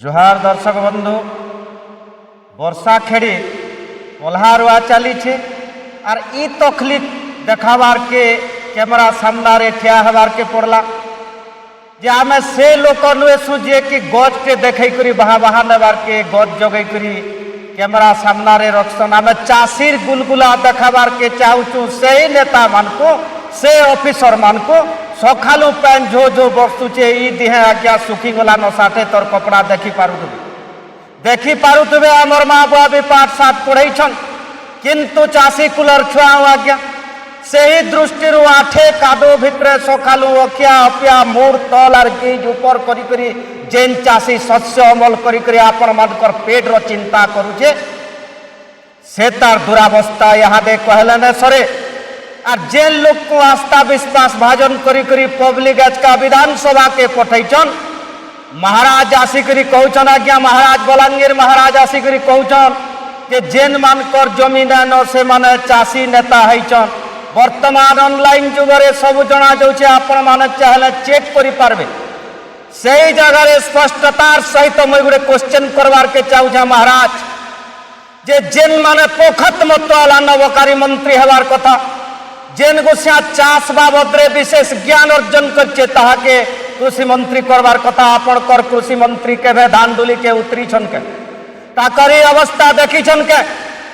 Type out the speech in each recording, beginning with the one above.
जोहार दर्शक बंधु वर्षा खेड़ी पल्हा रुआ चली आर ई तकलीफ देखाबार के कैमरा सामने ठिया हबार के पड़ला जे आमे से लोक नुएसु जे कि गज के देखे करी बहा बहा नेबार के गज जगै करी कैमरा सामने रखसन आमे चाषीर गुलगुला देखाबार के चाहूँ से ही नेता मान को से ऑफिसर मान को सकालू पैन झो झो बसुचे ई दिहे आज्ञा सुखी गला न साठे तोर कपड़ा देखी पारुथबे आमर माँ बुआ भी पाठ साठ पढ़े किंतु चाषी कुलर छुआ आज्ञा से ही दृष्टि आठे कादो भितर सकालू अखिया अपिया मूर तल आर गेज ऊपर करी जेन चाषी शस्य अमल करी आपण मानकर पेट रो चिंता करुचे से तार दुरावस्था यहाँ दे कहले ने सरे और जेन लोग को आस्था विश्वास भाजन करी पब्लिक आज का विधानसभा के पठैचन महाराज आसिकरी कहचन आज्ञा महाराज बलांगीर महाराज आसिकरी कहचन कि जेन मानकर जमीन न से माने चाषी नेता हैचन वर्तमान ऑनलाइन जुगरे सब जना जाउछे आपण माने चाहले चेक करि पारबे सेही जगह स्पष्टतार सहित मैं गोटे क्वेश्चन करवार के चाहूँ महाराज जे जेन माने पोखत मतवाला नवकारी मंत्री हेबार कथा जेन गोसिया चाष बाबद विशेष ज्ञान अर्जन करछे ताहाके कृषि मंत्री करवार कथा आपणकर कृषि मंत्री के धानडुली के उतरी छन के ताकरी अवस्था देखी छन के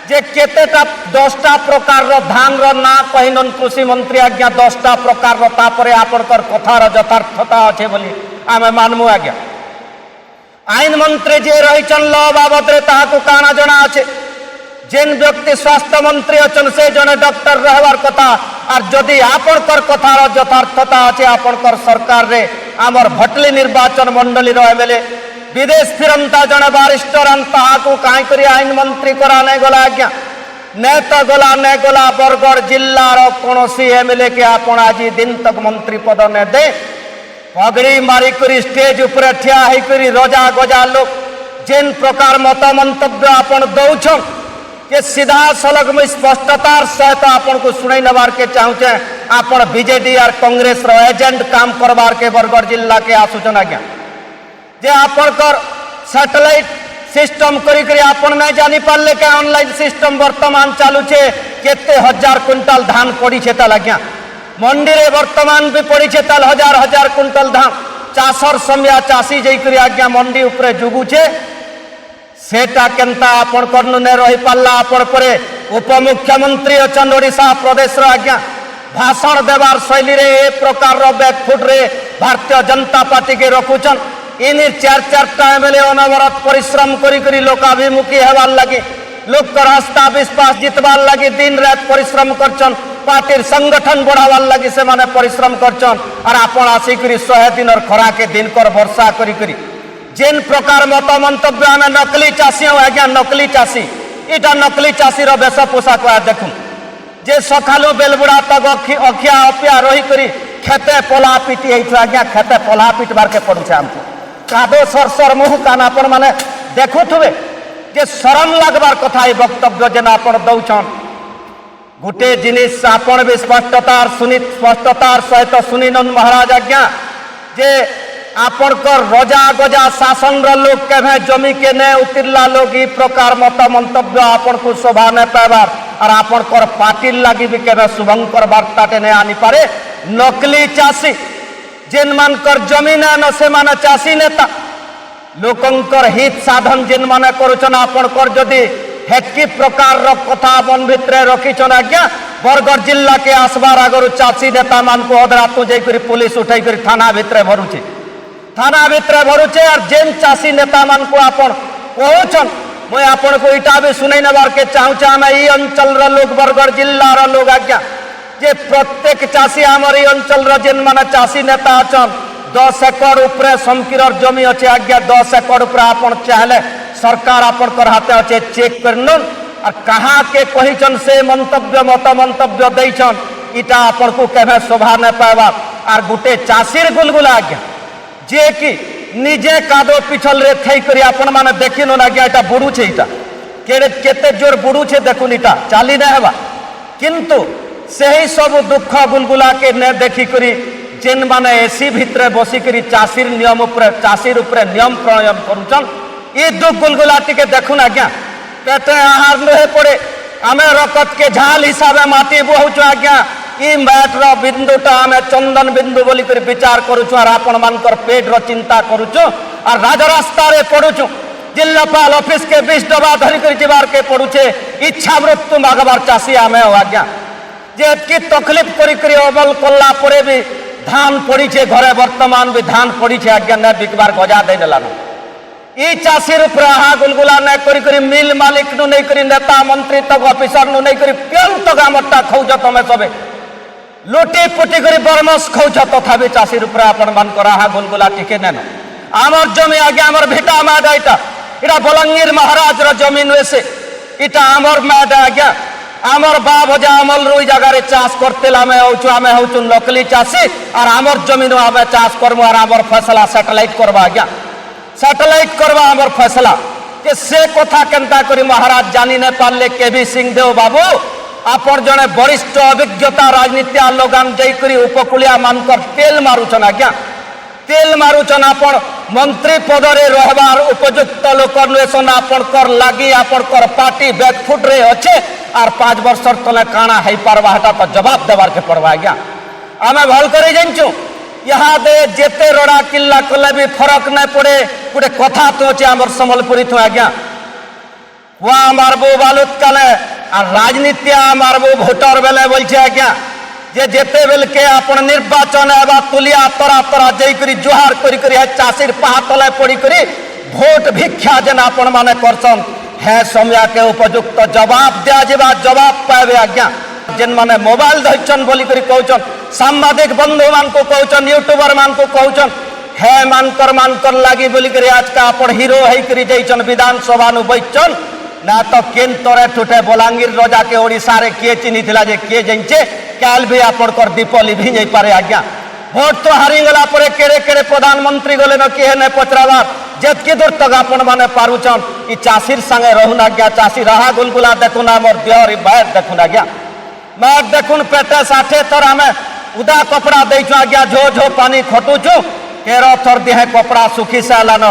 जे केतेटा 10टा प्रकार रो धान रो ना कहिनन कृषि मंत्री आज्ञा 10टा प्रकार रो तापरे आपणकर कथार यथार्थता अछि बोली आमे मानमु आज्ञा आईन मंत्री जे रही छन ल बाबद ताहाको काना जणा अछि जेन व्यक्ति स्वास्थ्य मंत्री अच्छन से जने डॉक्टर रहबार कथा और जदि आपणकर कथार यथार्थता अच्छे आपणकर सरकार रे आमर भटली निर्वाचन मंडली रो एमएलए विदेश फिरंता जने बारिस्टर ताहाको काई करी आईन मंत्री करा नहीं गला आज्ञा ने तो गला बरगढ़ जिला रो कोनोसी एमएलए के आपण आज दिन तक मंत्री पद ने दे पगड़ी मारी करी स्टेज ऊपर ठिया है करी रोजा गजा लोग जेन प्रकार मत मंतव्य आपण दौछन ये सीधा सलग में स्पष्टतार सहित आपन को सुनाई नबार के चाहूचे आपण बीजेडी और कांग्रेस रो एजेंट काम करवार के बरगढ़ जिला के आसूचना आज्ञा जे आपन कर सैटेलाइट सिस्टम करी आपन नहीं जानी पारले के ऑनलाइन सिस्टम वर्तमान चालू छे केते हजार क्विंटल धान पड़ी छे ताल आज्ञा मंडी रे वर्तमान भी पड़ी छे ताल हजार हजार क्विंटल धान चाषर समय चाषी जई करी आज्ञा मंडी ऊपर जुगु छे सेटा केनता आपण करनु ने रही पाला आपण परे उपमुख्यमंत्री अचन ओडिशा प्रदेश रो आज्ञा भाषण देवार शैली रे ए प्रकार रो बैकफुट रे भारतीय जनता पार्टी के रखुचन इनी चार टा एमएलए अनवरत परिश्रम करी लोकाभिमुखी हेबार लगी लोक कर आस्था विश्वास जितबार लगी दिन रात परिश्रम करचन पार्टीर संगठन बढ़ावार लगी से माने परिश्रम करचन और आपण आसिकरी 100 दिन और खरा के दिन कर वर्षा करी जेन प्रकार मत मंतव्य आम नकली चाषी आज्ञा नकली चाषी इटा नकली चाषी वेश पोशाक देखूँ जे सकालू बेलबुड़ा तक अखिया अपिया रही करी खेते पला पिटी आज्ञा खेते पला पिटबार के पड़े आमको कादो सरसर मुह कान आपण मैंने देखुवे जे शरम लगबार कथा वक्तव्य जेना आपण दौछन गोटे जिनिस आपण भी स्पष्टतार सहित सुनिनन महाराज आज्ञा जे आपणकर रजा गजा शासन लोग के जमी के ने उतरला लोग ई प्रकार मत मंतव्य आपण को शोभा न पाइबार और आपणकर पार्टी लगी भी के शुभंकर वार्ता ने आनी पारे नकली चाषी जेन मानकर जमीन न से माने चाषी नेता लोकंकर हित साधन जेन माने करुचन आपणकर जदि हेतकी प्रकार रो कथा मन भितरे रखीचन आज्ञा बरगढ़ जिला के आसबार आगर चाषी नेता मान को अधरातु जाई पुलिस उठाई करी थाना भितरे भरुचे थाना भितर भरुचे और जेन चाषी नेता मान को आपण कहचन मैं आपण को इटा भी सुनाई नबार के चाहूँ आम ई अंचल लोग बरगढ़ जिला लोग आज्ञा जे प्रत्येक चाषी आमर ई अंचल जेन माने चाषी नेता अचन 10 एकड़ उपरे समकीर जमी अच्छे आज्ञा 10 एकड़ उपरे आपण चाहले सरकार आपण कर हाथे अच्छे चेक करन और कहाँ के कहीचन से मंतव्य मत मंतव्य देछन इटा आपण को केभे शोभा न पाइबा और गोटे चाषीर गुलगुला आज्ञा जे कि निजे कादो पिछल रे थई करी आपण माने देखिनो ना कि एटा बुडू छे इटा केते जोर बुडू छे देखुन इटा चाली ना हेबा किंतु सेही सब दुख गुलगुला के ने देखी करी जेन माने एसी भितरे बसी करी चाषीर नियम ऊपर चाषीर ऊपर नियम प्रणयन करूचन ଇ ଦୁଃଖ ଗୁଲଗୁଲା ଟିକେ ଦେଖୁন ଆଜ୍ଞା পেটে আহার নহে পড়ে আমি রকতকে ঝাল হিসাবে মাটি বহুছু আজ্ঞা ই ম্যাটর বিন্দুটা আমি চন্দন বিন্দু বলি করে বিচার করুছু আর আপন মানকর পেটর চিন্তা করুছু আর রাজরাস্তারে পড়ুছু জিল্লাপাল অফিসকে 20 ডবা ধরি করে যাবারকে পড়ুছে ইচ্ছা মৃত্যু মাগবার চাষী আমি আজ্ঞা যে এতকি তকলিফ করি করে অবল করলা পরে বি ধান পড়িছে ঘরে বর্তমান বি ধান পড়িছে আজ্ঞা না বিকবার গজা দেই নেলানো ই চাষীর উপরে আহা গুলগুলা নাই করি করি মিল মালিক নু নেই করি নেতা মন্ত্রী তক অফিসর নু নেই করি প্যন্ত গামরটা খাউছ তুমি সবে লুটি পুটি করে বরমস খাউছ তথাপি চাষীর উপরে আপন মানকর আহা গুলগুলা টিকে নেন আমার জমি আগে আমার ভিটা মাডা এটা বলাঙ্গীর মহারাজর জমি নয়েছে এটা আমার মাডা আজ্ঞা আমার বা ভজা আমল ওই জায়গায় চাষ করতে আমি হচ্ছু লোকলি চাষী আর আমার জমি আমি চাষ করবো আর আমার ফসলা স্যাটেলাইট করবো আজ্ঞা স্যাটেলাইট করবা আমার ফসলা যে সে কথা কেনতা করি মহারাজ জানি না পারলে কেবি সিংদেও বাবু আপন জনে বরিষ্ঠ অভিজ্ঞতা রাজনীতি লোগান যাই করি উপকূলিয়া মানকর তেল মারুছন আজ্ঞা তেল মারুছন আপন মন্ত্রী পদরে রহবার উপযুক্ত লোক নুয়েছন আপনকর লাগি আপনকর পার্টি ব্যাকফুট রে আছে আর 5 বছর তলে কাଣା হই পারবা হেটা তো জবাব দেবার কে পড়বা আজ্ঞা আমি ভাল করে জানছু ইহাদে যেতে রড়া কিল্লা কলে भी फरक नहीं पड़े गोटे कथा तो अच्छे आम सम्बलपुरी तो आज्ञा वहाँ मारबो बालुत काले और राजनीति मारबो भोटर बेले बोलছে आज्ञा जे जेते बेल के अपन निर्वाचन एबा तुलिया तरा तरा जई करी जुहार करी करी चाषीर पाहा तले पड़ी करी भोट भिक्षा जेन अपन माने करसन है समय के उपयुक्त जवाब दिया जेबा जवाब पावे आज्ञा जेन माने मोबाइल धरछन बोली करी कहउछन सांबादिक बंधु मान को कहउछन यूट्यूबर मान को कहउछन है मानकर लागी बोली करी आज का अपन हीरो है करी जइछन विधानसभा नु बैठछन ना तो केन तोरे ठुटे बलांगीर रजा के ओडिसा रे के चिनी थिला जे के जइछे काल भी अपन कर दीपली भी नहीं पारे आज्ञा भोट तो हारी गला परे केरे केरे प्रधानमंत्री गले न के ने पचरावा जेतकी दूर तक अपन माने पारुछन ई चाषीर संगे रहून आज्ञा चाषी रहा गुलगुला देखुना मोर देहरी बाहर देखुन आज्ञा मैं देखुन पेटे साठे थर आम उदा कपड़ा देचु आज्ञा झो झो पानी खटुचु 13 थर दिहे कपड़ा सुखी सालान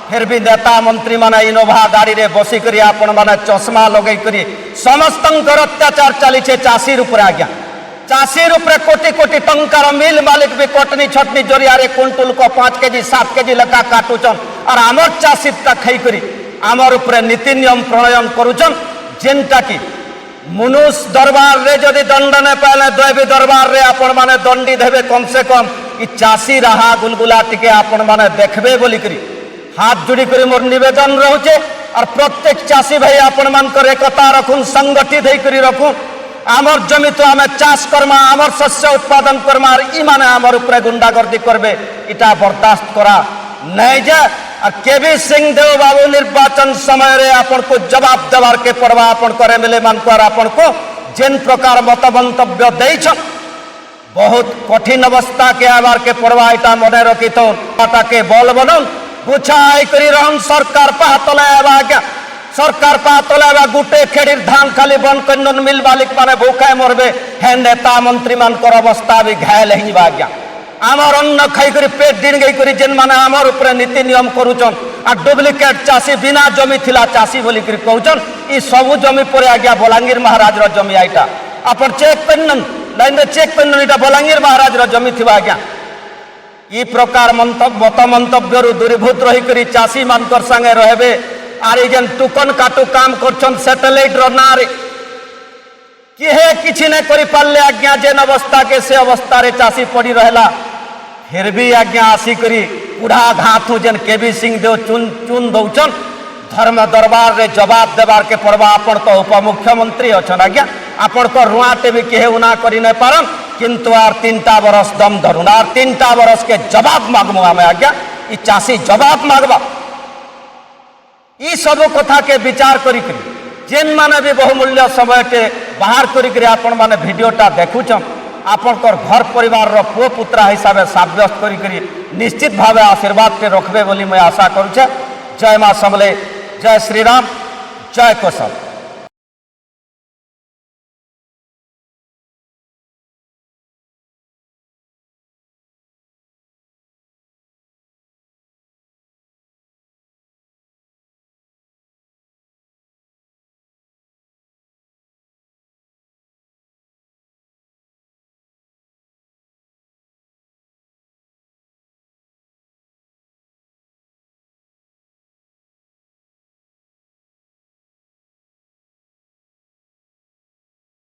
फिर भी नेता मंत्री माने इनोभा गाड़ी रे बसी करी आपण माने चश्मा लगई करी समस्तंकर अत्याचार चली चाषीर ऊपर आज्ञा चाषीर ऊपर कोटी कोटी टंकार मिल मालिक भी कटनी छटनी जरिया रे कुंटुल को 5 केजी 7 केजी लेखा काटुचन और आमर चाषीटा खाई करी आमर ऊपर नीति नियम प्रणयन करुचन जेनटा की मनुष्य दरबार रे जदि दंड ने पाले दैवी दरबार रे आपण माने दंडी देबे कम से कम ई चाषी रहा गुलगुला टिके आपण माने देखबे बोली करी हाथ जोड़ी करी मोर निवेदन रहउचे और प्रत्येक चाषी भाई आपण मानकर एकता रखुन संगठित होई करी रखुन आमर जमी तो आमे चाष करमा आमर शस्य उत्पादन करमा और ई माने आमर ऊपर गुंडागर्दी करबे इटा बर्दाश्त करा नहीं जा और केबी सिंह देव बाबू निर्वाचन समय रे आपन को जवाब देवार के पड़वा आपन करे मिले मानकर आपन को जिन प्रकार मत मंतव्य देछ बहुत कठिन अवस्था के आवार के पड़वा इटा मने रखी तो टाटा के बल बनन बुझाई करी रहन सरकार पातले आवा क्या सरकार पातले आवा गुटे खेड़ीर धान खाली बन कन्नन मिल मालिक माने भूखे मरबे है नेता मंत्री मानकर अवस्था भी घायल ही बाग्या आमर अन्न खाई करी पेट दिन गई करी जेन माने आमर ऊपर नीति नियम करूचन आ डुप्लिकेट चाषी बिना जमी थिला चाषी बोली करी कहउचन ई सब जमी पर आज्ञा बलांगीर महाराज रो जमी आइटा अपन चेक पेनन लाइन रे चेक पेनन इटा बलांगीर महाराज रो जमी थिबा आज्ञा ई प्रकार मत मंतव्य रु दूरीभूत रही करी चाषी मानकर संगे रहबे आर ई जेन टुकन काटू काम करछन सैटेलाइट रो नारे किहे किछि नै करि पारले आज्ञा जेन अवस्था के से अवस्था रे चाषी पड़ी रहला फिर भी आज्ञा आसी करी बुढ़ा घाथू जेन केबी सिंह देव चुन दौचन धर्म दरबार रे जवाब देवार के पड़वा आपण तो उपमुख्यमंत्री अछन आज्ञा आपण को रुआते भी केहे उना करि नै पारन किंतु आर 3टा बरस दम धरुन आर 3टा बरस के जवाब मागमु आमे आज्ञा ई चाषी जवाब मागबा ई सब कथा के विचार करी जेन माने भी बहुमूल्य समय के बाहर करी आपण माने वीडियोटा देखुछन आपनकर घर परिवार रो पुओ पुत्रा हिसाब से साब्यस्त करी निश्चित भावे आशीर्वाद के रखबे बोली मैं आशा करूछे। जय मां समले, जय श्री राम, जय कौशल।